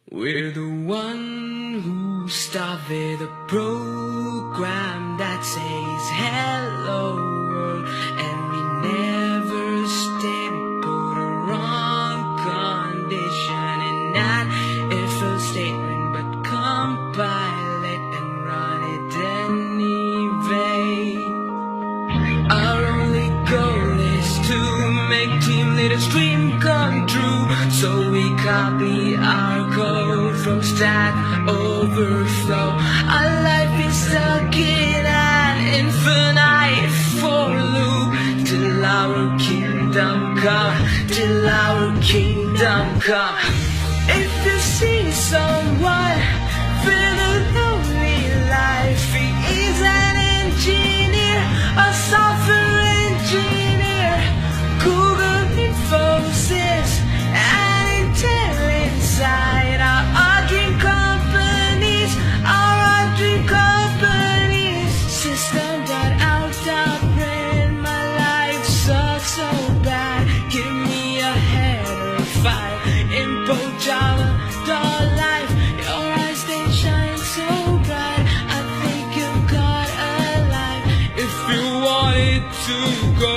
We're the one who started the program that says hello world, and we never stay, we put a wrong condition and not a full statement, but compile it and run it anyway. Our only goal is to make Team Leader's dream come true, so we copy our code from Stack Overflow. Our life is stuck in an infinite for loop till our kingdom come, till our kingdom come. If you see someone with a lonely life, he is an engineer, a software engineer, Google Infosys, and Intel inside our dream companies, our dream companies. System.out.print, my life sucks so bad. Give me a header file, import Java.life. Your eyes, they shine so bright, I think you've got a life if you want it to go.